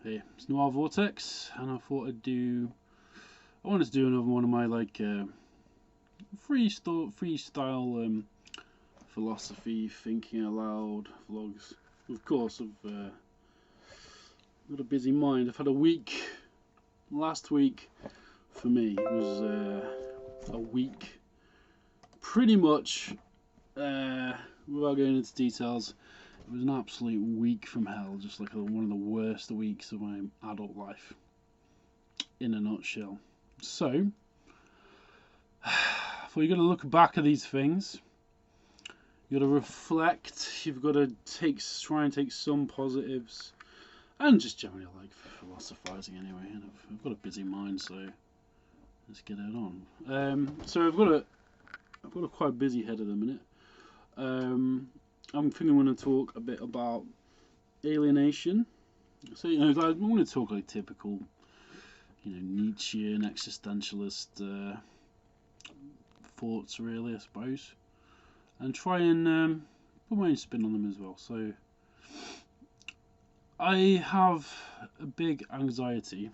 Hey, it's Noir Vortex, and I wanted to do another one of my freestyle philosophy, thinking aloud vlogs. Of course, I've got a busy mind. I've had a week. Last week for me was a week, pretty much. Without going into details, it was an absolute week from hell, just like one of the worst weeks of my adult life, in a nutshell. So, if you've got to look back at these things, you've got to reflect, you've got to try and take some positives, and just generally like philosophizing anyway. And I've got a busy mind, so let's get it on. So I've got a quite busy head at the minute. I'm thinking I'm going to talk a bit about alienation. So I'm going to talk like typical, Nietzschean existentialist thoughts, really, I suppose, and try and put my own spin on them as well. So I have a big anxiety,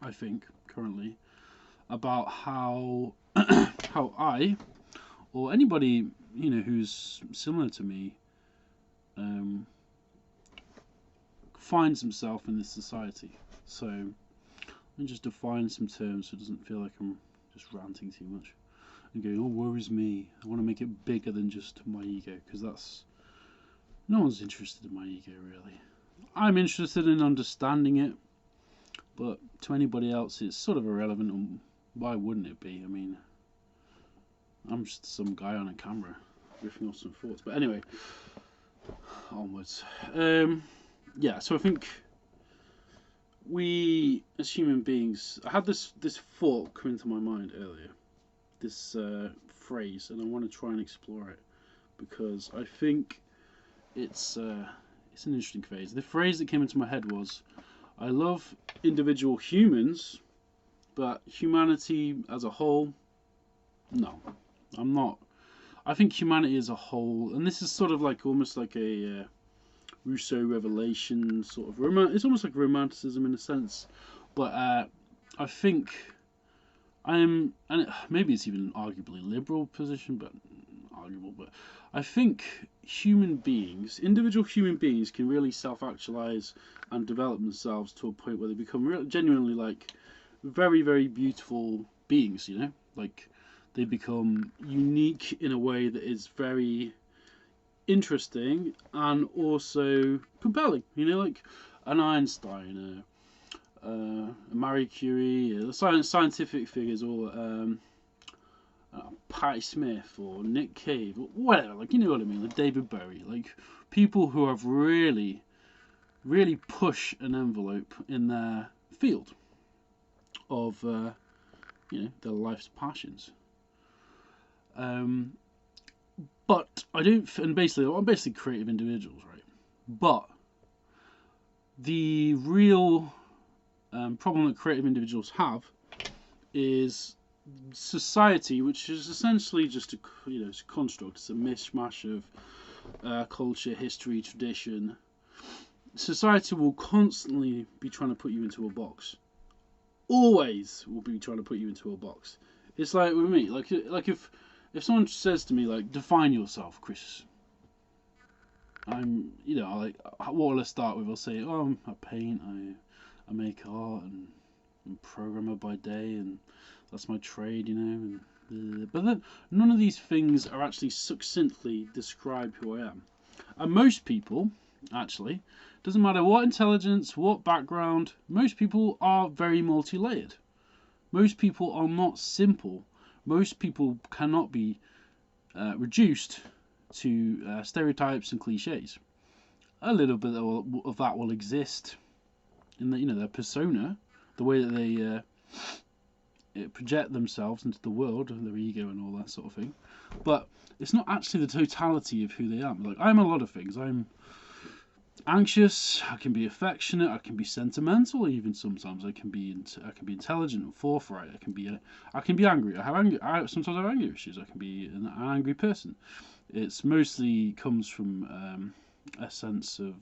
I think, currently, about how how I or anybody who's similar to me finds himself in this society. So let me just define some terms so it doesn't feel like I'm just ranting too much and going, oh, woe is me. I want to make it bigger than just my ego, because no one's interested in my ego, really. I'm interested in understanding it, but to anybody else it's sort of irrelevant, and why wouldn't it be? I mean, I'm just some guy on a camera riffing off some thoughts. But anyway, onwards. Yeah, so I think we as human beings, I had this thought come into my mind earlier, this phrase, and I want to try and explore it because I think it's an interesting phrase. The phrase that came into my head was, I love individual humans, but humanity as a whole, no. I'm not. I think humanity as a whole, and this is sort of like almost like a Rousseau revelation sort of it's almost like romanticism in a sense, but I think maybe it's even an arguably liberal position, but arguable. But I think individual human beings, can really self-actualize and develop themselves to a point where they become genuinely like very, very beautiful beings. Like. They become unique in a way that is very interesting and also compelling. Like an Einstein, a Marie Curie, scientific figures, or Patti Smith or Nick Cave, or whatever. Like, you know what I mean? Like David Bowie. Like people who have really, really push an envelope in their field of their life's passions. But I don't, and basically, I'm basically creative individuals, right? But the real problem that creative individuals have is society, which is essentially just it's a construct. It's a mishmash of culture, history, tradition. Society will constantly be trying to put you into a box. Always will be trying to put you into a box. It's like with me, like if someone says to me, like, define yourself, Chris, I'm, like, what will I start with? I'll say, oh, I paint, I make art, and I'm a programmer by day, and that's my trade, but then none of these things are actually succinctly describe who I am. And most people, actually, doesn't matter what intelligence, what background, most people are very multi-layered. Most people are not simple. Most people cannot be reduced to stereotypes and cliches. A little bit of that will exist in their persona, the way that they project themselves into the world, their ego and all that sort of thing. But it's not actually the totality of who they are. Like, I'm a lot of things. I'm anxious, I can be affectionate, I can be sentimental, even sometimes I can be intelligent and forthright. I can be angry. Sometimes I have anger issues. I can be an angry person. It's mostly comes from a sense of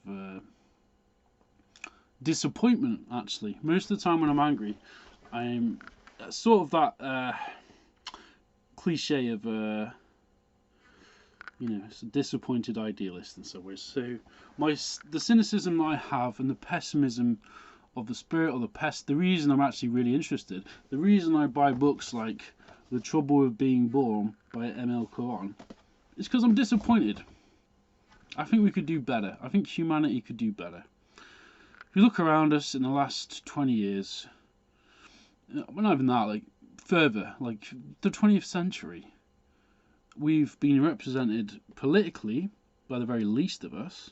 disappointment, actually. Most of the time when I'm angry, I'm sort of that cliche of it's a disappointed idealist in some ways. So the cynicism I have and the pessimism of the spirit or the reason I'm actually really interested, the reason I buy books like The Trouble with Being Born by M.L. Quran, is because I'm disappointed. I think we could do better. I think humanity could do better. If you look around us in the last 20 years, well, not even that, like further, like the 20th century, we've been represented politically by the very least of us.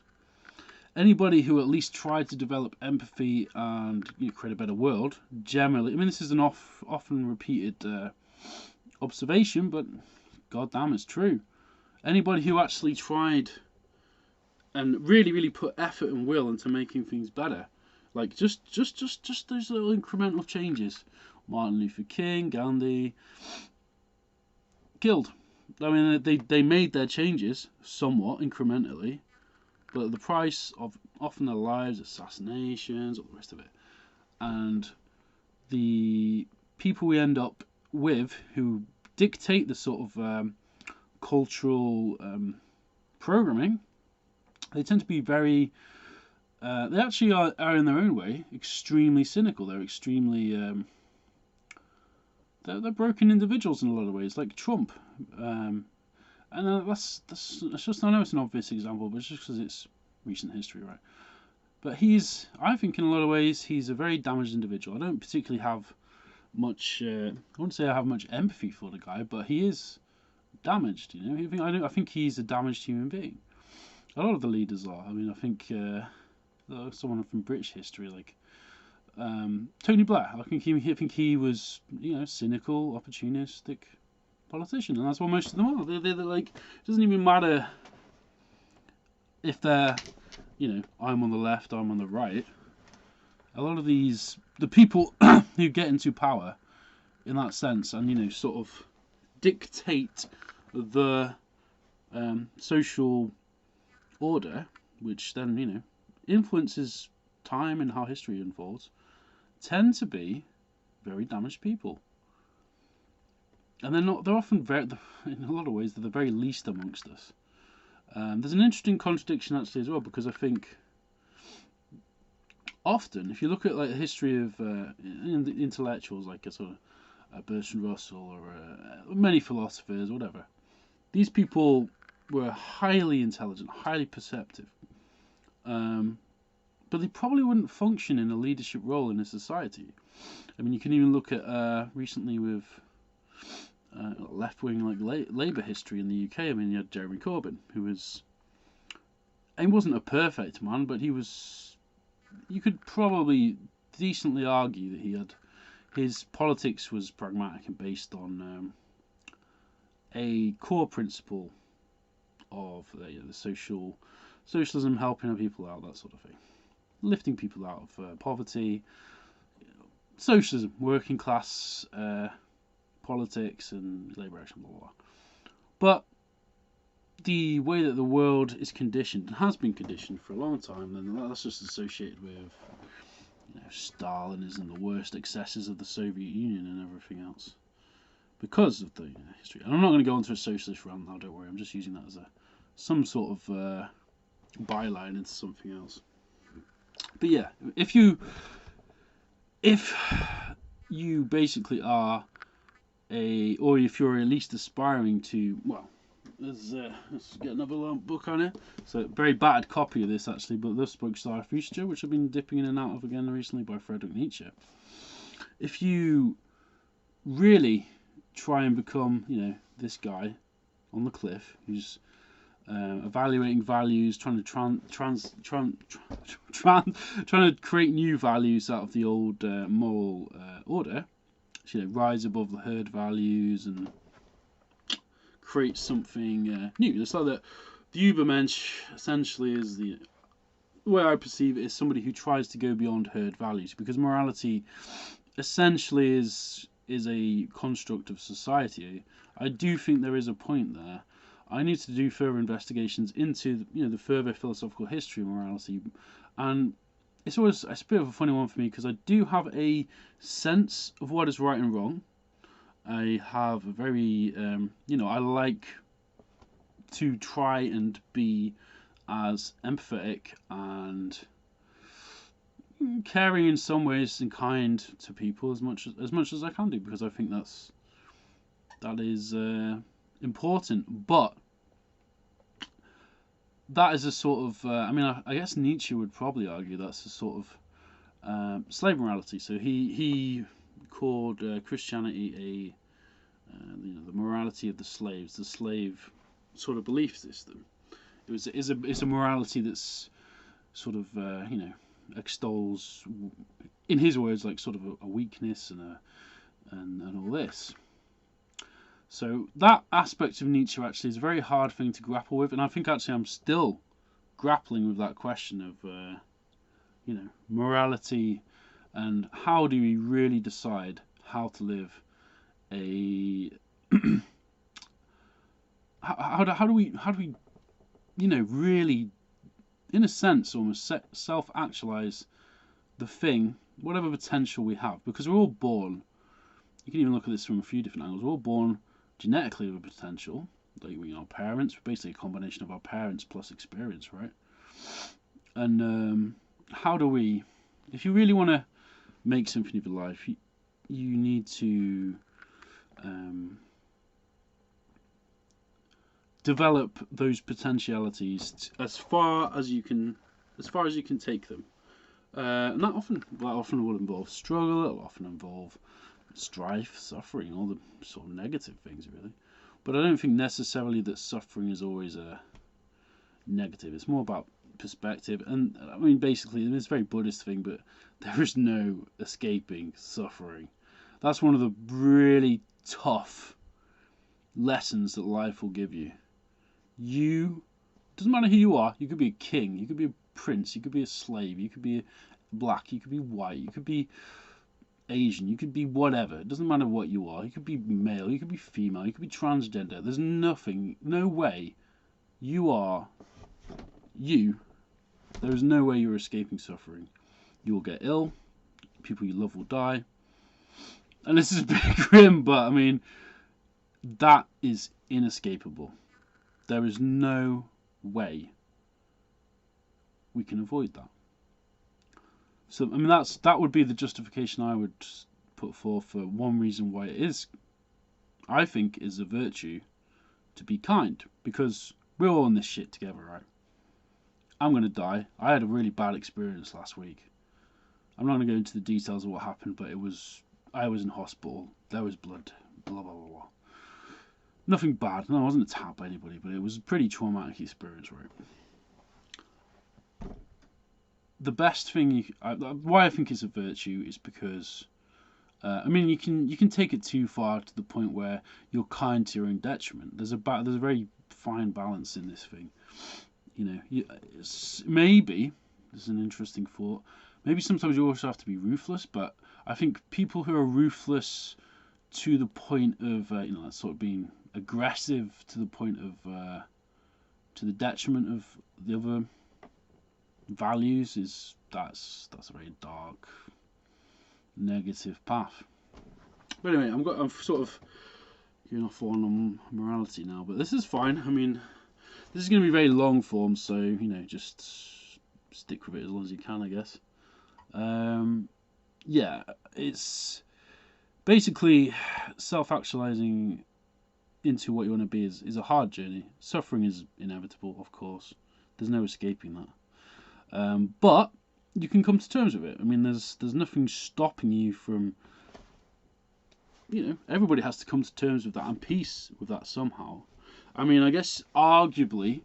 Anybody who at least tried to develop empathy and create a better world, generally, I mean, this is an often repeated observation, but goddamn, it's true. Anybody who actually tried and really put effort and will into making things better, like just those little incremental changes. Martin Luther King, Gandhi, killed. I mean, they made their changes somewhat incrementally, but at the price of often their lives, assassinations, all the rest of it. And the people we end up with who dictate the sort of cultural programming, they tend to be very, they actually are in their own way extremely cynical. They're extremely, they're broken individuals in a lot of ways, like Trump. And that's just, I know it's an obvious example, but it's just because it's recent history, right? But I think in a lot of ways, he's a very damaged individual. I don't particularly have much, I wouldn't say I have much empathy for the guy, but he is damaged, I think he's a damaged human being. A lot of the leaders are. I mean, I think someone from British history, like Tony Blair, I think he was, cynical, opportunistic politician, and that's what most of them are. They're like, it doesn't even matter if they're, I'm on the left, I'm on the right. A lot of the people who get into power in that sense and, sort of dictate the social order, which then, influences time and how history unfolds, tend to be very damaged people. And they're often in a lot of ways, they're the very least amongst us. There's an interesting contradiction actually as well, because I think often, if you look at like the history of intellectuals, like a sort of Bertrand Russell or many philosophers, whatever, these people were highly intelligent, highly perceptive, but they probably wouldn't function in a leadership role in a society. I mean, you can even look at recently with left-wing like Labour history in the UK. I mean, you had Jeremy Corbyn, he wasn't a perfect man, but you could probably decently argue that his politics was pragmatic and based on a core principle of the socialism, helping people out, that sort of thing, lifting people out of poverty, socialism, working class politics and labour action, blah, blah, blah. But the way that the world is conditioned, and has been conditioned for a long time, then that's just associated with Stalinism, the worst excesses of the Soviet Union and everything else, because of the history. And I'm not going to go into a socialist rant now, don't worry, I'm just using that as some sort of byline into something else. But yeah, if you basically are or if you're at least aspiring to, well, let's get another book on it. So a very battered copy of this actually, but this book's Zarathustra, which I've been dipping in and out of again recently, by Friedrich Nietzsche. If you really try and become, this guy on the cliff who's evaluating values, trying to create new values out of the old moral order, rise above the herd values and create something new. It's like that the Übermensch essentially is the way I perceive it is somebody who tries to go beyond herd values, because morality essentially is a construct of society. I do think there is a point there. I need to do further investigations into the further philosophical history of morality, and it's a bit of a funny one for me because I do have a sense of what is right and wrong. I have a very, I like to try and be as empathetic and caring in some ways and kind to people as much as I can do, because I think that is important. But that is a sort of I guess Nietzsche would probably argue that's a sort of slave morality. So he called Christianity the morality of the slaves, the slave sort of belief system. It's a morality that's sort of extols, in his words, like sort of a weakness and all this. So that aspect of Nietzsche actually is a very hard thing to grapple with, and I think actually I'm still grappling with that question of morality, and how do we really decide how to live a how do we really, in a sense, almost self-actualize the thing, whatever potential we have, because we're all born. You can even look at this from a few different angles. We're all born genetically with a potential. Like our parents, basically a combination of our parents plus experience, right? And how do we, if you really want to make something of your life, you need to develop those potentialities as far as you can take them. And that often will involve struggle. It'll often involve strife, suffering, all the sort of negative things, really. But I don't think necessarily that suffering is always a negative. It's more about perspective. And I mean, basically, it's a very Buddhist thing, but there is no escaping suffering. That's one of the really tough lessons that life will give you. Doesn't matter who you are. You could be a king, you could be a prince, you could be a slave, you could be black, you could be white, you could be Asian, you could be whatever. It doesn't matter what you are. You could be male, you could be female, you could be transgender. There's no way you are you. There is no way you're escaping suffering. You will get ill. People you love will die. And this is a bit grim, but I mean, that is inescapable. There is no way we can avoid that. So I mean, that would be the justification I would put forth for one reason why it is, I think, is a virtue to be kind, because we're all in this shit together, right? I'm going to die. I had a really bad experience last week. I'm not going to go into the details of what happened, but I was in hospital. There was blood. Blah blah blah blah. Nothing bad. No, I wasn't attacked by anybody, but it was a pretty traumatic experience, right? The best thing, why I think it's a virtue is because, I mean, you can take it too far to the point where you're kind to your own detriment. There's a very fine balance in this thing. Maybe, this is an interesting thought, maybe sometimes you also have to be ruthless, but I think people who are ruthless to the point of, sort of being aggressive to the point of, to the detriment of the other values, that's a very dark, negative path. But anyway, I'm sort of going off on morality now, but this is fine. I mean, this is going to be very long form, so just stick with it as long as you can, I guess. Yeah, it's basically self-actualizing into what you want to be is a hard journey. Suffering is inevitable, of course. There's no escaping that. But you can come to terms with it. I mean, there's nothing stopping you from. Everybody has to come to terms with that and peace with that somehow. I mean, I guess arguably,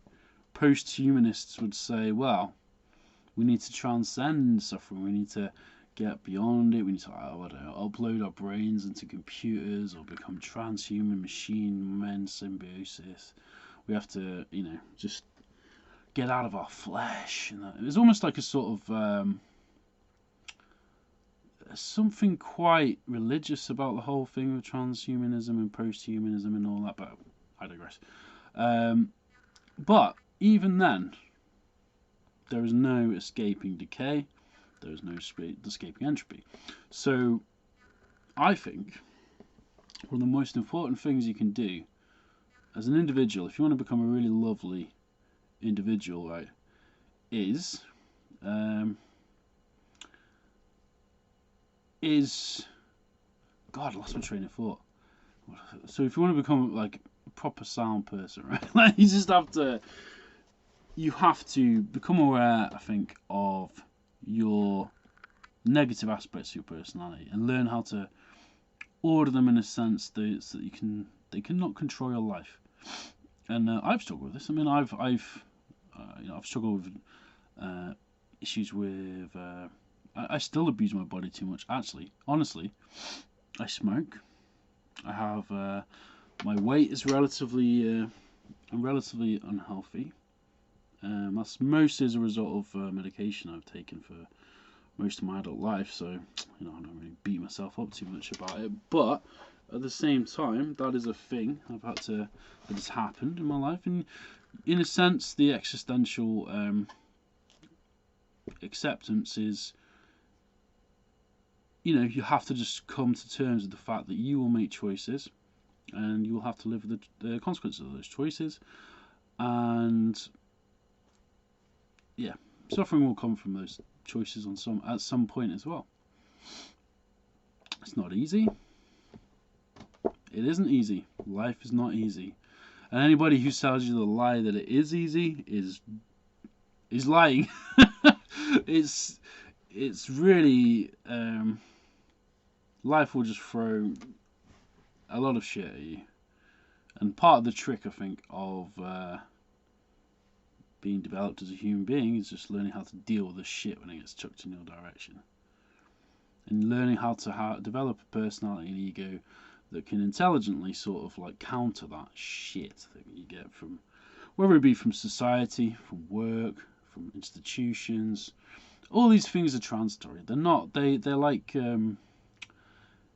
post-humanists would say, well, we need to transcend suffering. We need to get beyond it. We need to, upload our brains into computers or become transhuman machine-men symbiosis. We have to, just get out of our flesh. It's almost like a sort of something quite religious about the whole thing with transhumanism and post-humanism and all that, but I digress. But even then, there is no escaping decay. There is no escaping entropy. So I think one of the most important things you can do as an individual, if you want to become a really lovely individual, right, is God, I lost my train of thought. So if you want to become like a proper sound person, right, like you have to become aware, I think, of your negative aspects of your personality and learn how to order them in a sense so that they cannot control your life. And I've struggled with this. I mean, I've struggled with issues with. I still abuse my body too much. Actually, honestly, I smoke. I have my weight is relatively. I'm relatively unhealthy. That's mostly as a result of medication I've taken for most of my adult life. So I don't really beat myself up too much about it. But at the same time, that is a thing that has happened in my life, and in a sense, the existential acceptance is, you have to just come to terms with the fact that you will make choices, and you will have to live with the consequences of those choices, and yeah, suffering will come from those choices at some point as well. It's not easy. It isn't easy. Life is not easy. And anybody who tells you the lie that it is easy is lying. It's really life will just throw a lot of shit at you. And part of the trick, I think, of being developed as a human being is just learning how to deal with the shit when it gets chucked in your direction. And learning how to develop a personality and ego that can intelligently sort of like counter that shit that you get from, whether it be from society, from work, from institutions. All these things are transitory. They're not. They're like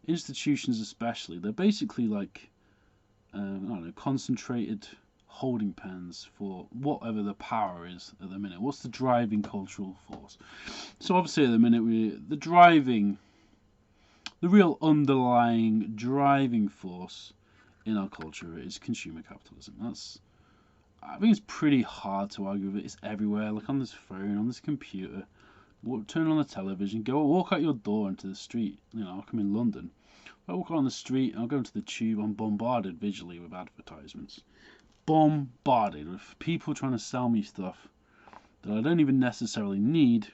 institutions, especially. They're basically like I don't know, concentrated holding pens for whatever the power is at the minute. What's the driving cultural force? So obviously at the minute the real underlying driving force in our culture is consumer capitalism. I think it's pretty hard to argue with it. It's everywhere, like on this phone, on this computer. Turn on the television, walk out your door into the street. I'm in London. I walk on the street, I'll go into the tube, I'm bombarded visually with advertisements. Bombarded with people trying to sell me stuff that I don't even necessarily need.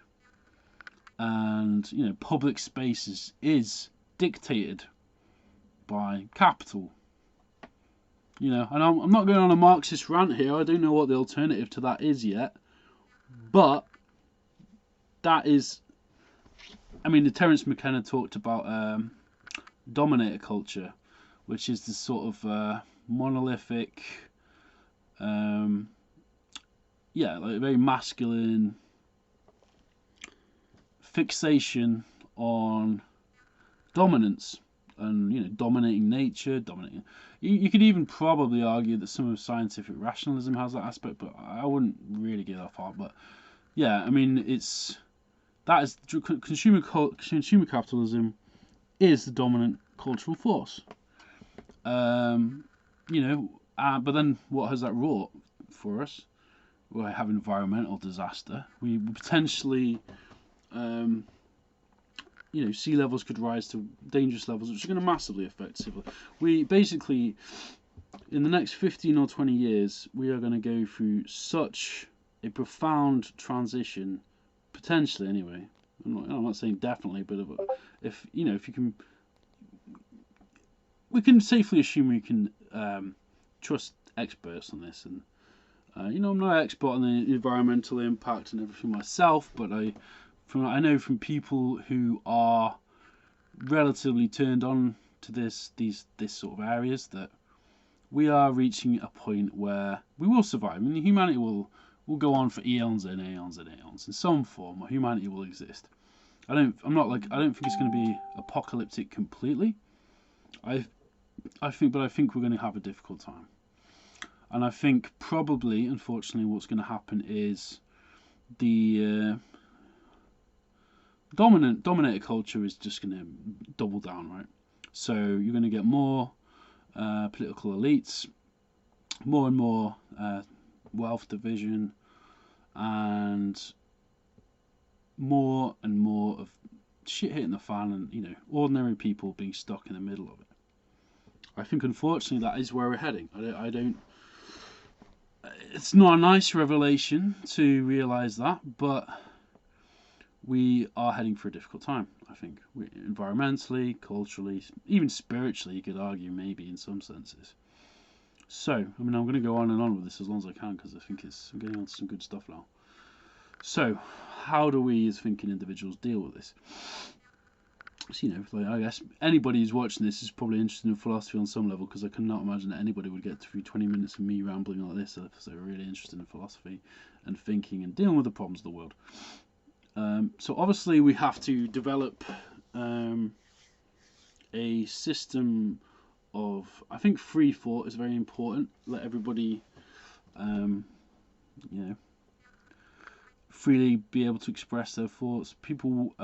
And, public spaces is dictated by capital. And I'm not going on a Marxist rant here. I don't know what the alternative to that is yet. But that is, the Terence McKenna talked about dominator culture, which is this sort of monolithic, like very masculine fixation on dominance and dominating nature, dominating. You could even probably argue that some of scientific rationalism has that aspect, but I wouldn't really go that far. But yeah, consumer capitalism is the dominant cultural force. But then what has that wrought for us? We have environmental disaster. We potentially, sea levels could rise to dangerous levels, which are going to massively affect civilization. We basically, in the next 15 or 20 years, we are going to go through such a profound transition, potentially anyway. I'm not saying definitely, but if you can, we can safely assume we can trust experts on this. And I'm not an expert on the environmental impact and everything myself, but I know from people who are relatively turned on to this sort of areas that we are reaching a point where we will survive. Humanity will go on for eons and aeons and aeons. In some form, humanity will exist. I don't think it's going to be apocalyptic completely. I think we're going to have a difficult time. And I think probably, unfortunately, what's going to happen is the dominator culture is just going to double down, right? So you're going to get more political elites, more and more wealth division, and more of shit hitting the fan, and ordinary people being stuck in the middle of it. I think unfortunately that is where we're heading. I don't. It's not a nice revelation to realise that, but we are heading for a difficult time. I think environmentally, culturally, even spiritually, you could argue maybe in some senses. So, I mean, I'm going to go on and on with this as long as I can because I think I'm getting on to some good stuff now. So, how do we as thinking individuals deal with this? So, I guess anybody who's watching this is probably interested in philosophy on some level, because I cannot imagine that anybody would get through 20 minutes of me rambling like this if they're really interested in philosophy and thinking and dealing with the problems of the world. So obviously we have to develop a system of, I think free thought is very important. Let everybody, freely be able to express their thoughts. People,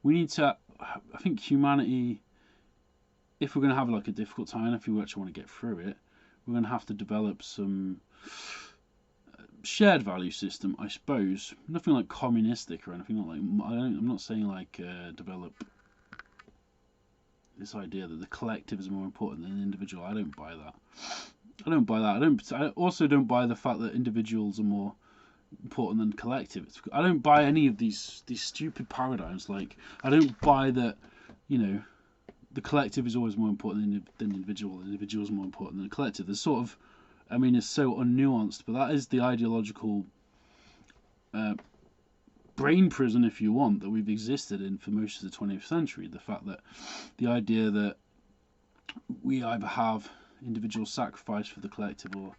we need to, I think humanity, if we're going to have like a difficult time, if we actually want to get through it, we're going to have to develop some shared value system, I suppose. Nothing like communistic or anything like. I'm not saying like develop this idea that the collective is more important than the individual. I don't buy that. I also don't buy the fact that individuals are more important than collective. I don't buy any of these stupid paradigms. Like, I don't buy that the collective is always more important than the individual. The individual is more important than the collective. There's sort of, I mean, it's so unnuanced, but that is the ideological brain prison, if you want, that we've existed in for most of the 20th century. The fact that the idea that we either have individual sacrifice for the collective, or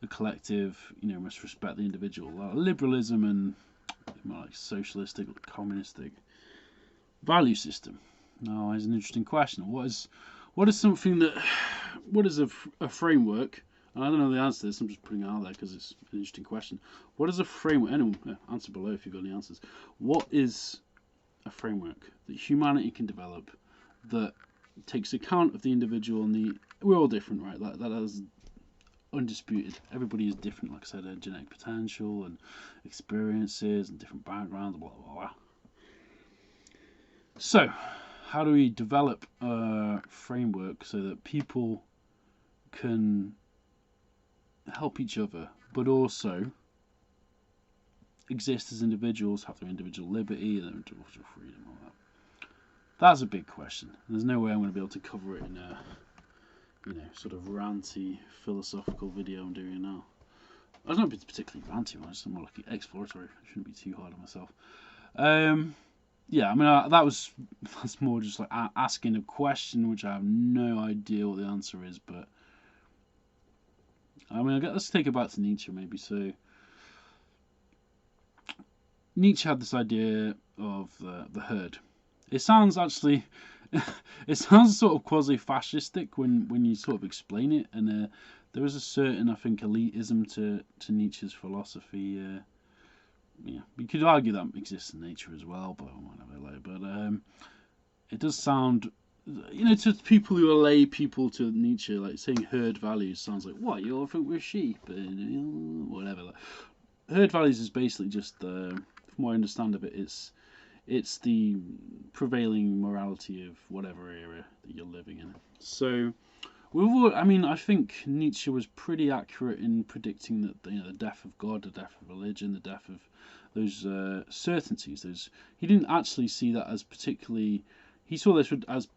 the collective, must respect the individual. Liberalism and like socialistic, communistic value system. Now, is an interesting question. What is a framework? And I don't know the answer to this. I'm just putting it out there because it's an interesting question. What is a framework? Anyone, answer below if you've got any answers. What is a framework that humanity can develop that takes account of the individual and we're all different, right? That is undisputed. Everybody is different, like I said, genetic potential and experiences and different backgrounds, blah blah blah. So, how do we develop a framework so that people can help each other, but also exist as individuals, have their individual liberty, their individual freedom, all that? That's a big question. There's no way I'm going to be able to cover it in a, sort of ranty philosophical video I'm doing now. I don't know if it's particularly ranty, it's more like exploratory. I shouldn't be too hard on myself. Yeah, I mean, that's more just like asking a question which I have no idea what the answer is, but I mean, let's take it back to Nietzsche maybe. So Nietzsche had this idea of the herd. It sounds actually, it sounds sort of quasi-fascistic when you sort of explain it, and there is a certain, I think, elitism to Nietzsche's philosophy. Yeah, you could argue that exists in nature as well, but whatever. But it does sound, to people who are lay people to Nietzsche, like saying herd values sounds like, what, you all think we're sheep? Whatever. Herd values is basically just, from what I understand of it, it's the prevailing morality of whatever era that you're living in. So, I think Nietzsche was pretty accurate in predicting that the death of God, the death of religion, the death of those certainties. He didn't actually see that as particularly. He saw this as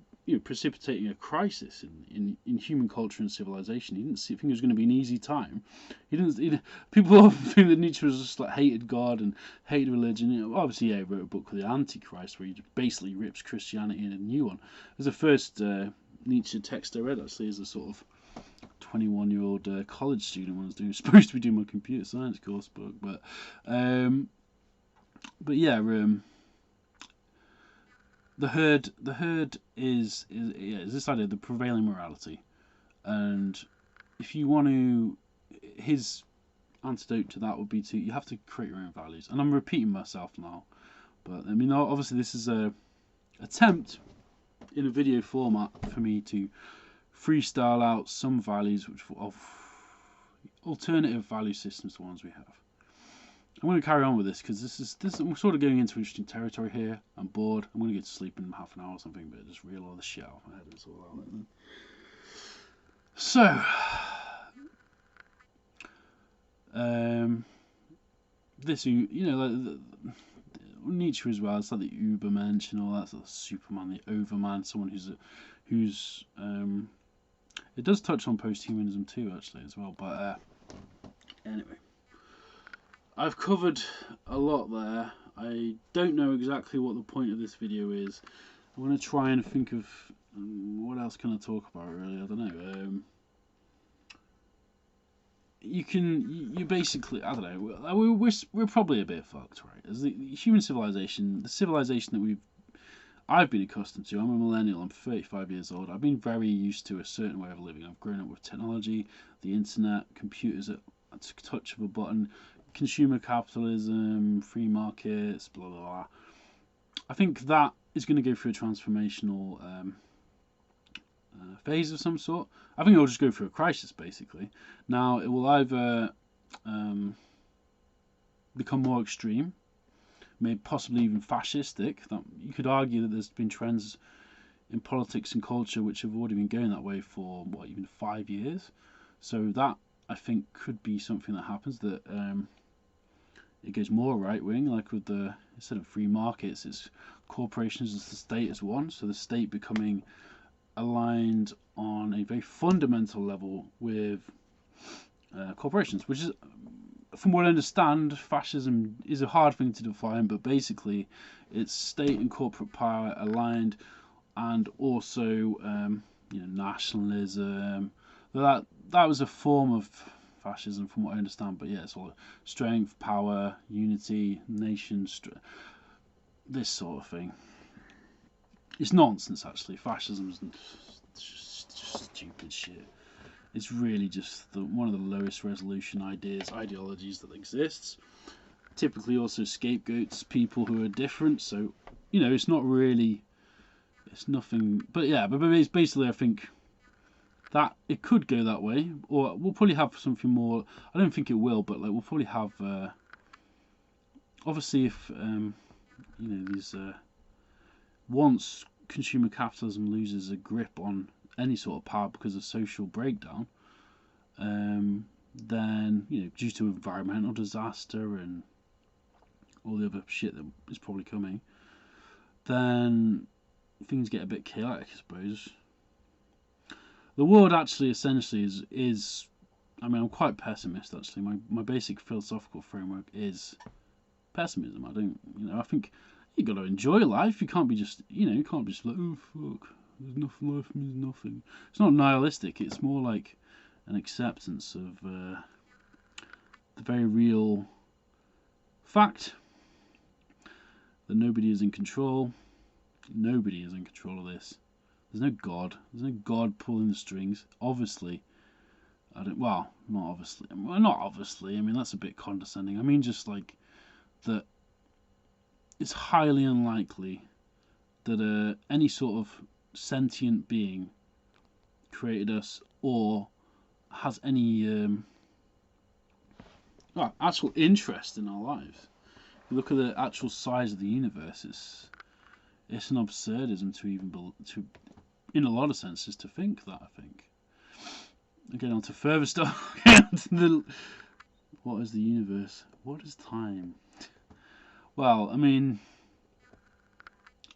precipitating a crisis in human culture and civilization. He didn't think it was going to be an easy time. People often think that Nietzsche was just like hated God and hated religion. Obviously, he wrote a book called The Antichrist, where he basically rips Christianity in a new one. It was the first Nietzsche text I read, actually, as a sort of 21-year-old college student when I was supposed to be doing my computer science course book. But yeah, the herd is this idea of the prevailing morality, and if you want to, his antidote to that would be you have to create your own values. And I'm repeating myself now, But I mean, obviously, this is a attempt in a video format for me to freestyle out some values of alternative value systems to the ones we have. I'm going to carry on with this because this I'm sort of going into interesting territory here. I'm bored. I'm going to get to sleep in half an hour or something, but I just reel all the shit out of my head. It's all out then. So, this, you know, like Nietzsche as well. It's like the Ubermensch and all that sort of Superman, the Overman, someone who's it does touch on post-humanism too, actually, as well. But anyway, I've covered a lot there. I don't know exactly what the point of this video is. I'm going to try and think of what else can I talk about, really. I don't know. You basically, I don't know, we're probably a bit fucked, right? As the human civilization, the civilization that I've been accustomed to. I'm a millennial. I'm 35 years old. I've been very used to a certain way of living. I've grown up with technology, the internet, computers at a touch of a button, consumer capitalism, free markets, blah blah blah. I think that is going to go through a transformational phase of some sort. I think it will just go through a crisis, basically. Now, it will either become more extreme, maybe possibly even fascistic. That you could argue that there's been trends in politics and culture which have already been going that way for even 5 years. So that, I think, could be something that happens, that it goes more right wing, like with the, instead of free markets, it's corporations as the state as one. So the state becoming aligned on a very fundamental level with corporations, which is, from what I understand, fascism is a hard thing to define, but basically it's state and corporate power aligned, and also nationalism. That was a form of fascism, from what I understand. But yeah, it's all strength, power, unity, nation, this sort of thing. It's nonsense, actually. Fascism is just stupid shit. It's really just one of the lowest resolution ideologies that exists. Typically also scapegoats people who are different. So, it's not really, it's nothing. But yeah, but it's basically, I think that it could go that way, or we'll probably have something more. I don't think it will, but we'll probably have. Obviously, if these once consumer capitalism loses a grip on any sort of power because of social breakdown, then due to environmental disaster and all the other shit that is probably coming, then things get a bit chaotic, I suppose. The world actually essentially is I mean, I'm quite pessimist, actually. My basic philosophical framework is pessimism. I think you got to enjoy life. You can't be just, you can't be just like, oh fuck, there's nothing, life means nothing. It's not nihilistic. It's more like an acceptance of the very real fact that nobody is in control. Nobody is in control of this. There's no God. There's no God pulling the strings. Obviously, not obviously. Well, not obviously. I mean, that's a bit condescending. I mean, just like that. It's highly unlikely that any sort of sentient being created us or has any actual interest in our lives. If you look at the actual size of the universe, it's an absurdism to even in a lot of senses, to think that. I think. Getting on to further stuff. What is the universe? What is time? Well, I mean,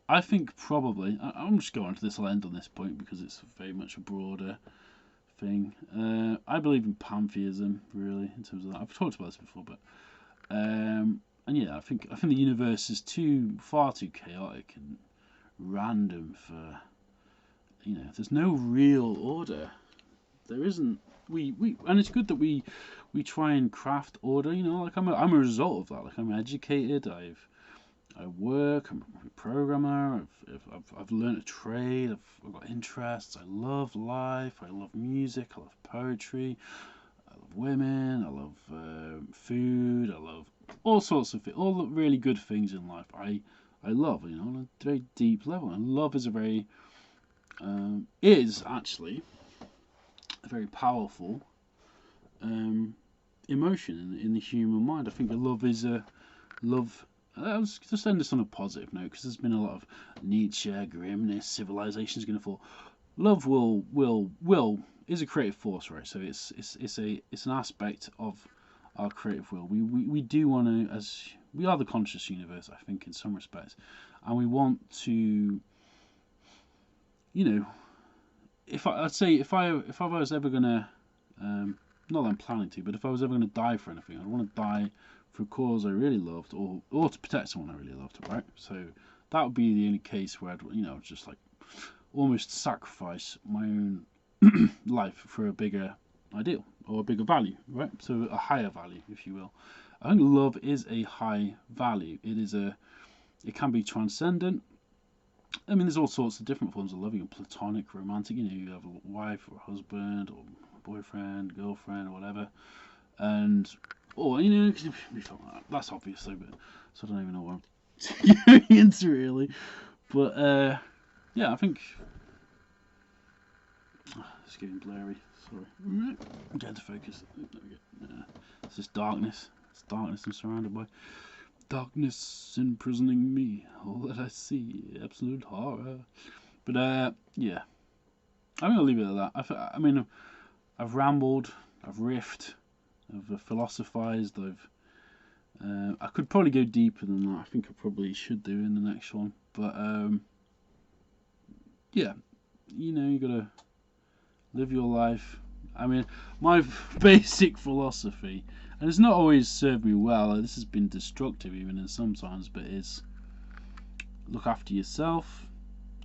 I think probably, I'm just going on to this, I'll end on this point because it's very much a broader thing. I believe in pantheism, really, in terms of that. I've talked about this before, but and yeah, I think the universe is far too chaotic and random for, there's no real order. There isn't. And it's good that we try and craft order. I'm a result of that. Like, I'm educated. I work. I'm a programmer. I've learned a trade. I've got interests. I love life. I love music. I love poetry. I love women. I love food. I love all sorts of all the really good things in life. I love, on a very deep level. And love is a very is actually a very powerful emotion in the human mind. I think that love is a love. Let's just end this on a positive note, because there's been a lot of Nietzsche, grimness, civilization is going to fall. Love will is a creative force, right? So it's an aspect of our creative will. We do want to, as we are the conscious universe, I think, in some respects, and we want to, if I was ever gonna, not that I'm planning to, but if I was ever gonna die for anything, I'd want to die for a cause I really loved, or to protect someone I really loved, right? So that would be the only case where I'd, just like almost sacrifice my own life for a bigger ideal or a bigger value, right? So a higher value, if you will. I think love is a high value. It can be transcendent. I mean, there's all sorts of different forms of loving, platonic, romantic. You have a wife or a husband or boyfriend, girlfriend, or whatever, and that's obvious, though. But so I don't even know what I'm going into really. But yeah, I think it's getting blurry. Sorry, get to focus. There we go. It's just darkness. It's darkness I'm surrounded by. Darkness imprisoning me, all that I see, absolute horror. But yeah, I'm gonna leave it at that. I mean, I've rambled, I've riffed, I've philosophized. I could probably go deeper than that. I think I probably should do in the next one. But yeah, you gotta live your life. I mean, my basic philosophy, and it's not always served me well. This has been destructive even in some times, but is look after yourself,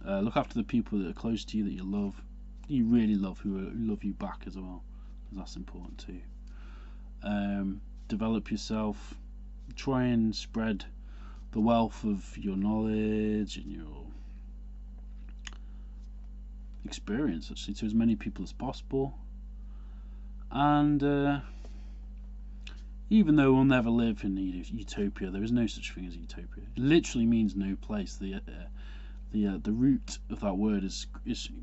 look after the people that are close to you, that you love, you really love, who love you back as well, because that's important too. Develop yourself, try and spread the wealth of your knowledge and your experience, actually, to as many people as possible. And even though we'll never live in utopia, there is no such thing as utopia. It literally means no place. The root of that word is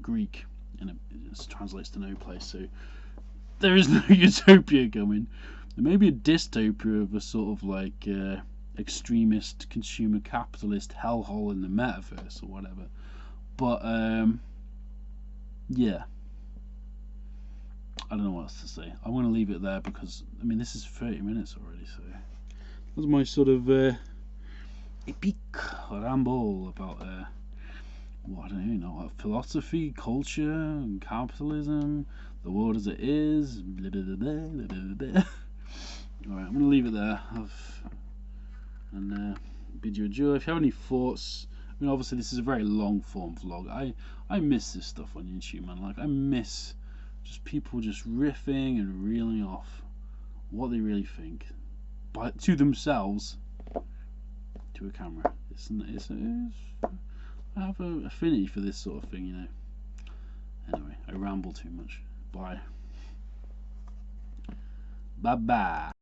Greek, and it translates to no place. So there is no utopia coming. There may be a dystopia of a sort of like extremist consumer capitalist hellhole in the metaverse or whatever. But yeah, I don't know what else to say. I'm going to leave it there because, I mean, this is 30 minutes already, so that's my sort of epic ramble about what I don't even know, philosophy, culture, and capitalism, the world as it is. Blah, blah, blah, blah, blah, blah. Alright, I'm going to leave it there. And bid you adieu. If you have any thoughts, I mean, obviously this is a very long form vlog. I miss this stuff on YouTube, man. Like, I miss just people just riffing and reeling off what they really think, but to themselves, to a camera. I have an affinity for this sort of thing, Anyway, I ramble too much. Bye. Bye bye.